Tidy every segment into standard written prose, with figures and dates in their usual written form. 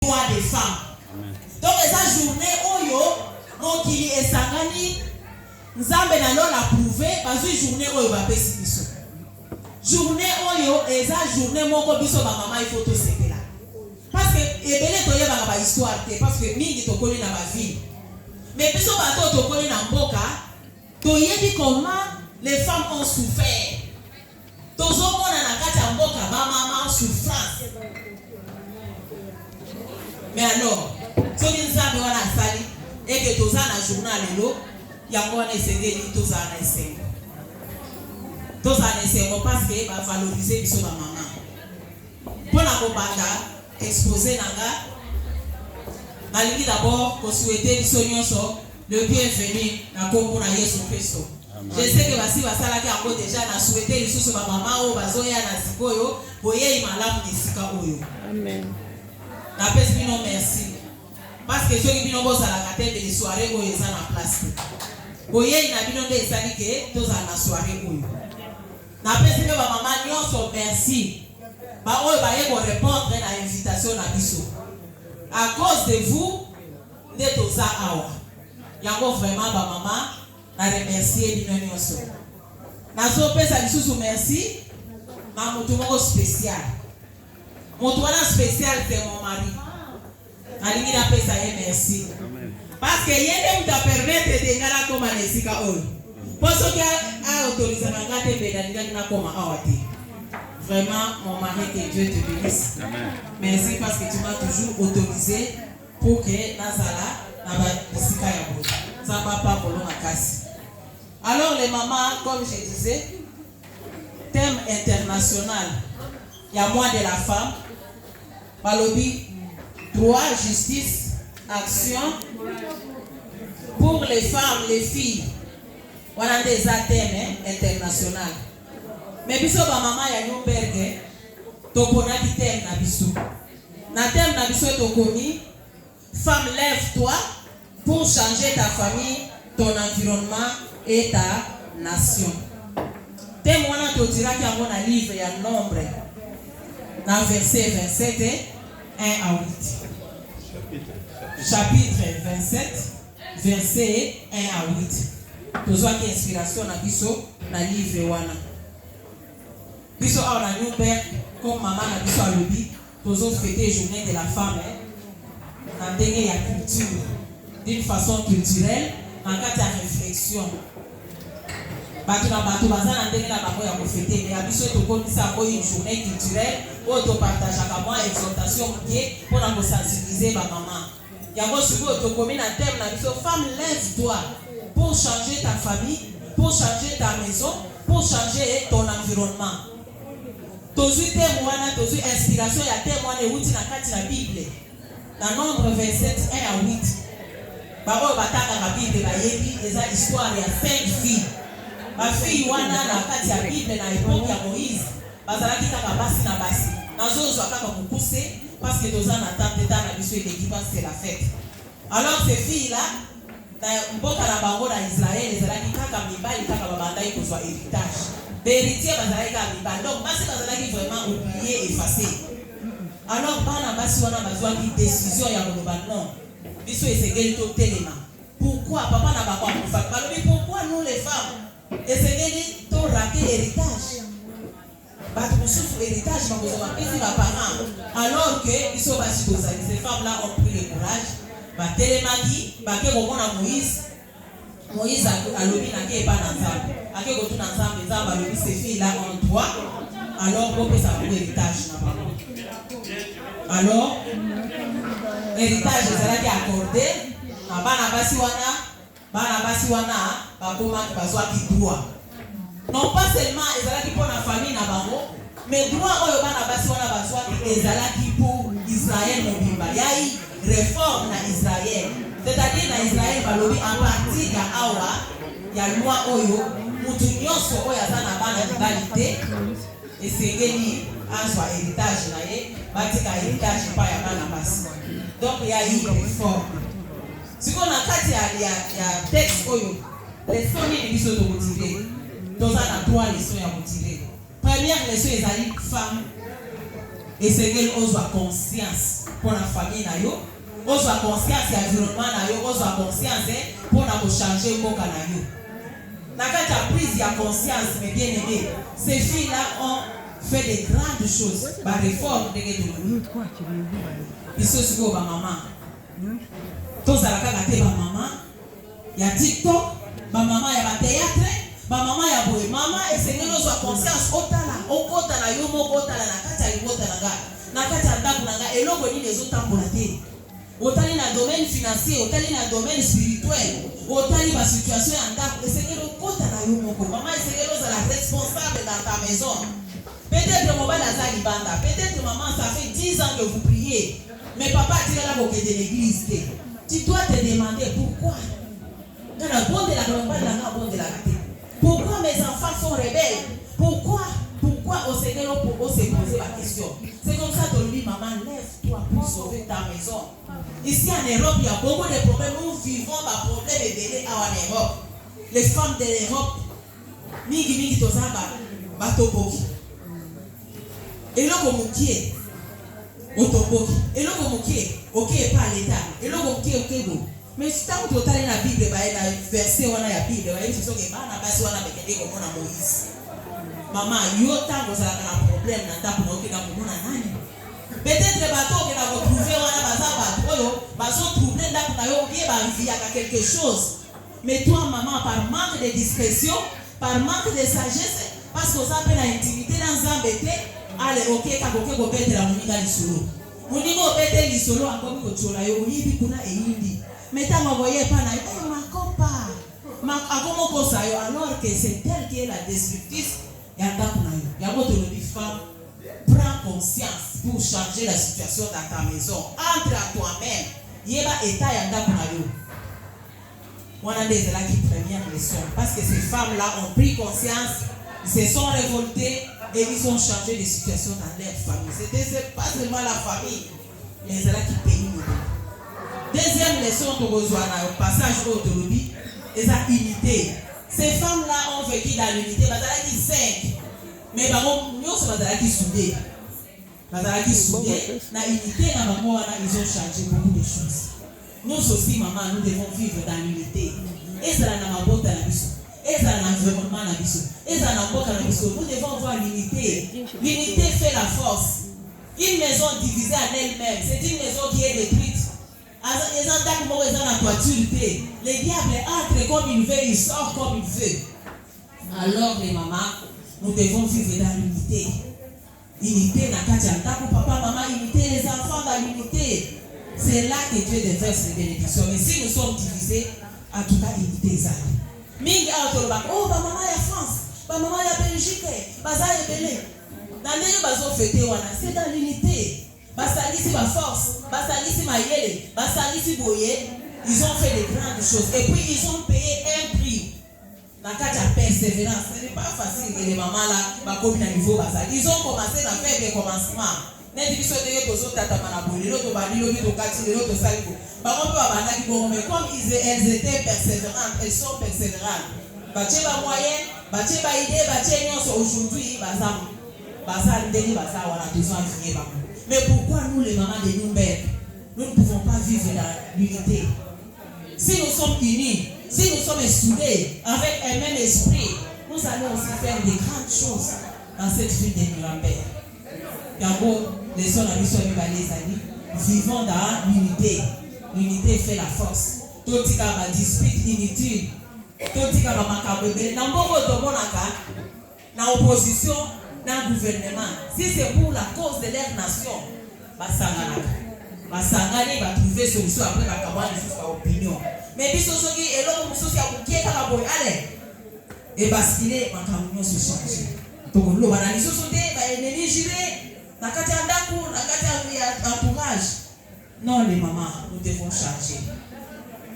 droits des femmes. Donc esa journée oyo mokili esangani nzambe na lo la prouver bazui journée oyo bapesi biso. Journée oyo eza journée moko biso ba mama il faut to sepela. Parce que ebele to yeba ba histoire te parce que mingi to koli na ba vie. Mais biso ba to koli na mboka to yebi comment les femmes ont souffert. Tozo mona na kati ya mboka ba mama souffrance. Mais alors, si nous avons un sali et que tous en a journal lelo, yango wana esengeli tous en esengo. Tous en esengo parce que va valoriser biso ba mama. Pona ko banda exposer nanga. Nalingi d'abord ko souhaiter biso nyonso le bienvenu na kombo na Yesu Kristo. Je sais que basi basala ki ako déjà na souhaiter lisusu ba mama o bazoya na sikoyo, boye malamu nisika oyo. Amen. Na pesi bino merci. Parce que ceux qui bino bosa la kate de soirée oyo eza na place. Boye na bino nde esali ke toza na soirée oyo. Na pesi be ba mama nyonso merci. Ba oyo ba yebo répondre na invitation na biso. À cause de vous, nde toza awa. Yango vraiment ba mama na remercier bino nyonso. Na so pesa bisusu merci. Na mutu moko spécial. Mon toit spécial c'est mon mari. Alingi na pesa ye merci. Parce que yende mta permettre de ngala koma nesika oyo. Poso ki a autorisé na ngate beda ngani na koma awati. Vraiment mon mari, que Dieu te bénisse. Amen. Merci parce que tu m'as toujours autorisé pour que nazala na ba nesika ya bo. Ça va pas pour makasi. Alors les mamans, comme je disais, thème international. Il y a moins de la femme. Balobi, droit, justice, action pour les femmes, les filles. On a des thèmes internationaux. Mais biso ba mama ya Nyoberge, tokona di thème na biso. Na thème na biso tokomi, femme lève-toi pour changer ta famille, ton environnement et ta nation. Thème wana to dira ki yango na livre ya Nombre. Dans verset 27, 1 à 8. Chapitre 27, verset 1 à 8. Nous avons une inspiration dans biso na livre wana. Biso a na Nyoberg comme maman na biso a lobi, nous avons fêté journée de la femme dans ndenge ya culture, d'une façon culturelle, en cas de réflexion. Batu na batu bazana ndenge na bako ya kofete mais abiso to komisa ko une journée culturelle où to partage ka moi exhortation qui pour na sensibiliser ba maman. Yango siko to komi na thème na biso femme lève-toi pour changer ta famille, pour changer ta maison, pour changer ton environnement. Tozu thème wana tozu inspiration ya thème wana euti na kati na Bible. Dans Nombre 27 1 à 8. Ba o bataka ka Bible ba yebi eza histoire ya 5 filles. Ma fille wana na kati ya Bible na époque ya Moïse bazalaki kaka basi na basi nazozwa kaka kokuse parce que toza na tante na biso l'équipe c'est la fête. Alors ces filles là na mboka na bango na Israël ezalaki kaka mibali kaka babandaki kozwa héritage. Héritier bazalaki kaka mibali donc basi bazalaki vraiment oublié effacé. Alors bana basi wana bazwaki décision ya koloba non biso esengeli to telema. Pourquoi papa na bako akufa balobi pourquoi nous les femmes et c'est ton raté héritage. Bah tu souffres héritage, ma besoin de ma parent. Alors que ils sont basi comme ça, ces femmes-là ont pris le courage. Bah télémadi, bah que on a Moïse, Moïse a lobi na ke pas ensemble. A que retourne ensemble, les hommes lobi ces filles-là ont droit. Alors on peut ça pour héritage na parent. Alors héritage ezala ki accordé, na bana basi wana bakoma bazwaki droit. Non pas seulement ezalaki pour la famille na bango, mais droit oyo bana basi wana bazwaki ezalaki pour Israël mobimba. Yai réforme na Israël. C'est-à-dire na Israël balobi à partir ya awa ya loi oyo mutu nyonso oyo aza na bana libalité esengeli azwa héritage na ye batika héritage pa ya bana basi. Donc yai réforme. Si on a kati ya texte oyo leçon ni biso to motiver dans na trois leçons ya motiver. Première leçon ezali femme Et c'est qu'elle ose avoir conscience pour la famille na yo, ose avoir conscience de l'environnement na yo, ose avoir conscience pour la changer le monde na yo. Na quand tu as prise de conscience, mes bien-aimés, ces filles-là ont fait des grandes choses, par réforme de l'Église. Ils sont sur ma maman. Tous à la carte ma maman. Il y a TikTok, ma maman il y a théâtre, ma maman il y a boy, maman et c'est nous soit conscience otala, okotala yo mo otala na kata yo otala na kata ndaku na et logo ni les autres tambolate. Otali na domaine financier, otali na domaine spirituel, otali ma situation en ndaku et c'est nous okotala yo mo ko. Maman c'est nous la responsable dans ta maison. Peut-être mon bal a libanda, peut-être maman ça fait 10 ans que vous priez, mais papa dit là que de l'église. Tu dois te demander pourquoi. Pourquoi mes enfants sont rebelles? Pourquoi au Seigneur on se poser la question? C'est comme ça que lui, maman, lève-toi pour sauver ta maison. Ici en Europe, il y a beaucoup de problèmes. Nous vivons des problèmes et délais en Europe. Les femmes de l'Europe, mingi tozaba, batoboki. Et là, comme qui est autoboki. Et là, comme qui est ok pas l'État. Et là, comme qui est ok go. Mais si tu as total la Bible, la verset on a la Bible, il faut que bana basi wana bekende comme on a Moïse. Maman, yo tango ça na problème na ta pour que na mona nani. Peut-être bateau que na retrouver wana bazaba oyo, baso trouver ndako na yo bien ba vivre quelque chose. Mais toi maman par manque de discrétion, par manque de sagesse, parce que ça peut la intimité dans zambete, allez OK ka boke go bete la muninga lisolo. Muningo bete lisolo akomi ko chola yo yibi kuna eyindi. Mais tu m'as envoyé par là, ma compa, alors que c'est elle qui est la destructrice. Il y a une femme, prends conscience pour changer la situation dans ta maison. Entre à toi-même. Il y a un état on a des là qui première leçon. Parce que ces femmes-là ont pris conscience, se sont révoltées et ils ont changé les situations dans leur famille. C'est pas seulement la famille, mais c'est là qui payent nous. Deuxième leçon que vous avez au passage autonomie, c'est la unité. Ces femmes-là ont vécu dans l'unité. Ils sont 5. Mais nous sommes soudés. Dans l'unité, ils ont changé beaucoup de choses. Nous aussi, maman, nous devons vivre dans l'unité. Et ça n'a pas beau dans la vie. Et ça n'a l'environnement dans la vie. Et ça n'a pas dans la vie. Nous devons voir l'unité. L'unité fait la force. Une maison divisée en elle-même, c'est une maison qui est détruite. Les diables entrent comme il veut, il sort comme il veut. Alors les mamans, nous devons vivre dans l'unité. Unité na katianta pour papa, maman, unité, les enfants dans l'unité. C'est là que Dieu déverse les bénédictions. Mais si nous sommes divisés, en tout cas, unité est là. Mingi autoroba, oh, maman il y a France, maman il y a Belgique, baza est belé. Dans les bazo fêté wana, c'est dans l'unité. Basalisi ma force, basalisi ma yele, basalisi boye, ils ont fait de grandes choses. Et puis ils ont payé un prix. Dans le cas de persévérance, ce n'est pas facile que les mamans là, ils ont commencé à faire des commencements. Mais comme elles étaient persévérantes, elles sont persévérantes. Aujourd'hui, mais pourquoi nous les mamans de Nuremberg, nous ne pouvons pas vivre dans l'unité? Si nous sommes unis, si nous sommes soudés avec un même esprit, nous allons aussi faire de grandes choses dans cette ville de Nuremberg. Vivons dans l'unité. L'unité fait la force. Tout ce qui est dispute inutile, tout ce qui est dans l'opposition, dans le gouvernement, si c'est pour la cause de leur nation, Basangani va trouver solution après la campagne de opinion. Mais si vous avez l'homme qui est à la et basculer, ma camion se change. Donc, l'eau va aller sur son dé, va aller gérer. La Katiandaku, la Katian entourage. Non, les mamans, nous devons changer.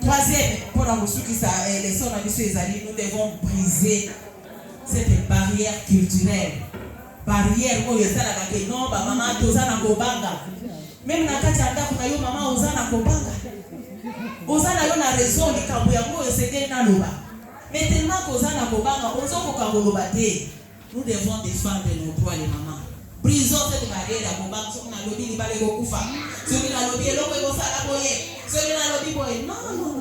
Troisième, pour la ressource qui est les sons de ces alliés, nous devons briser cette barrière culturelle. Barrière où il y a la non, maman, tout ça n'a pas. Même na kati anda kuna yo mama ozana kobanga. Ozana yo na raison likambo yango esengeli na loba. Mais tellement kozana kobanga ozo kokangoloba te. Nous devons défendre nos droits les mamans. Prison cette barrière à bomba sur na lobby ni balé kokufa. Sur na lobby eloko ko sala boye. Sur na lobby boye. Non.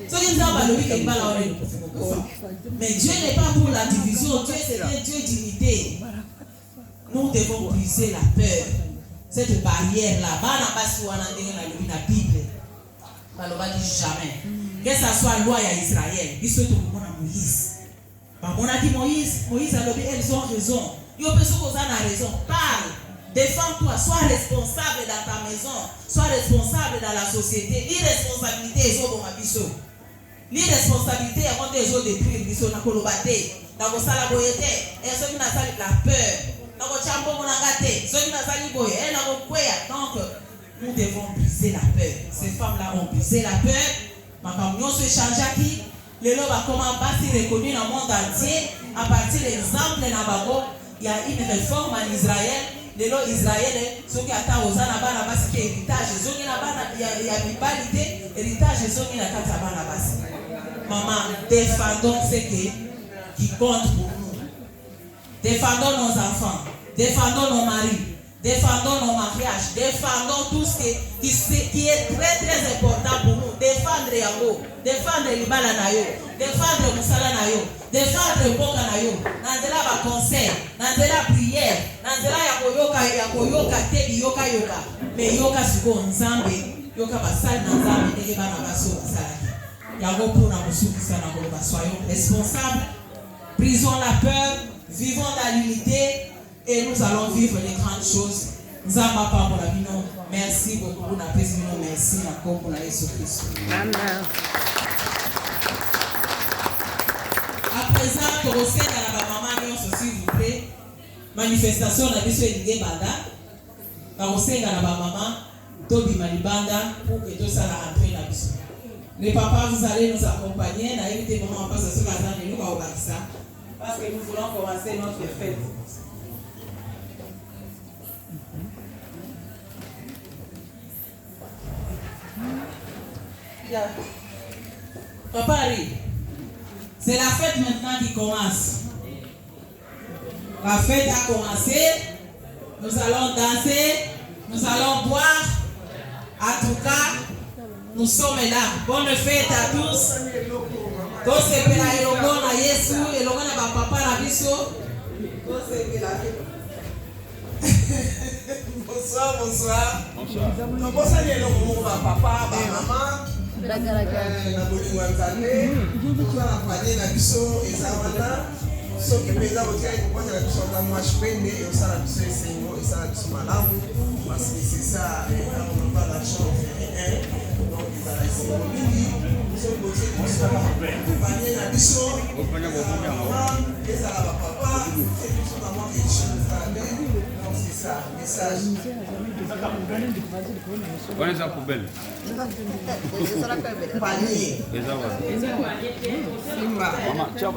Sur na lobby ke bala ore kokufa. Mais Dieu n'est pas pour la division, Dieu c'est un Dieu d'unité. Nous devons briser la peur. Cette barrière là, bana basi wana ndenge na lobby na Bible. Baloba dit jamais. Que ça soit loi à Israël, biso to komona Moïse. Ba mona dit Moïse a lobby elles ont raison. Yo personne qui a raison, parle, défends-toi, sois responsable dans ta maison, sois responsable dans la société. L'irresponsabilité est au mabiso. L'irresponsabilité est quand les autres détruisent, ils sont dans le bâté, dans le salaboyete, et ceux qui n'ont pas la peur, dans le chambo monagate, ceux qui n'ont pas la boye, et dans le kouya. Donc, nous devons briser la peur. Ces femmes-là ont brisé la peur. Ma camion se change qui le lot va comment passer reconnu dans le monde entier à partir de l'exemple Nabago. Il y a une réforme en Israël. Les lois israéliens, ceux qui attendent aux anabana bas, c'est héritage. Ceux qui il y a une validité, héritage, ceux qui n'attendent pas bas. Maman, défendons ce qui compte pour nous. Défendons nos enfants, défendons nos maris, défendons nos mariages, défendons tout ce qui est très très important pour nous. Défendre Yango, défendre Libala Nayo, défendre Moussala Nayo, défendre Boka Nayo, Nandela ba conseil, Nandela prière, Nandela Yakoyoka Tebi Yoka Yoka, mais Yoka Suko Nzambe, Yoka Basal Nzambe, Nege Bana Baso Basalaki. Yango pour Namusuki Sanagoloba, soyons responsables, brisons la peur, vivons dans l'unité et nous allons vivre les grandes choses. Nzamba pa pour la bino. Merci beaucoup na président, merci na kombo na Yesu Christ. Amen. À présent, pour aussi dans la maman s'il vous plaît. Manifestation na biso elinge banda. Ba aussi dans la maman Tobi Malibanda pour que tout ça la entrer na biso. Les papas, vous allez nous accompagner na éviter maman passe sur la table nous va au ça parce que nous voulons commencer notre fête. Papa arrive. C'est la fête maintenant qui commence. La fête a commencé. Nous allons danser. Nous allons boire. En tout cas, nous sommes là. Bonne fête à tous. Tous ces pela elongo na Yesu, elongo na ba papa na biso. Tous ces pela. Bonsoir. Bonsoir. Bonsoir les longo ba papa, ba maman. Na bolingo nzambe toza na panie na biso eza wana soki mpenza kotika ekokota na biso na mwashi pende osala biso esengo esala biso malamu parce que c'est ça on pas l'argent donc ezala esengo mingi soki kotie biso panie na biso ezala bapapa tie biso na mwa quelque nzambe donc c'est ça message. On est à poubelle. Panier. Maman, tu as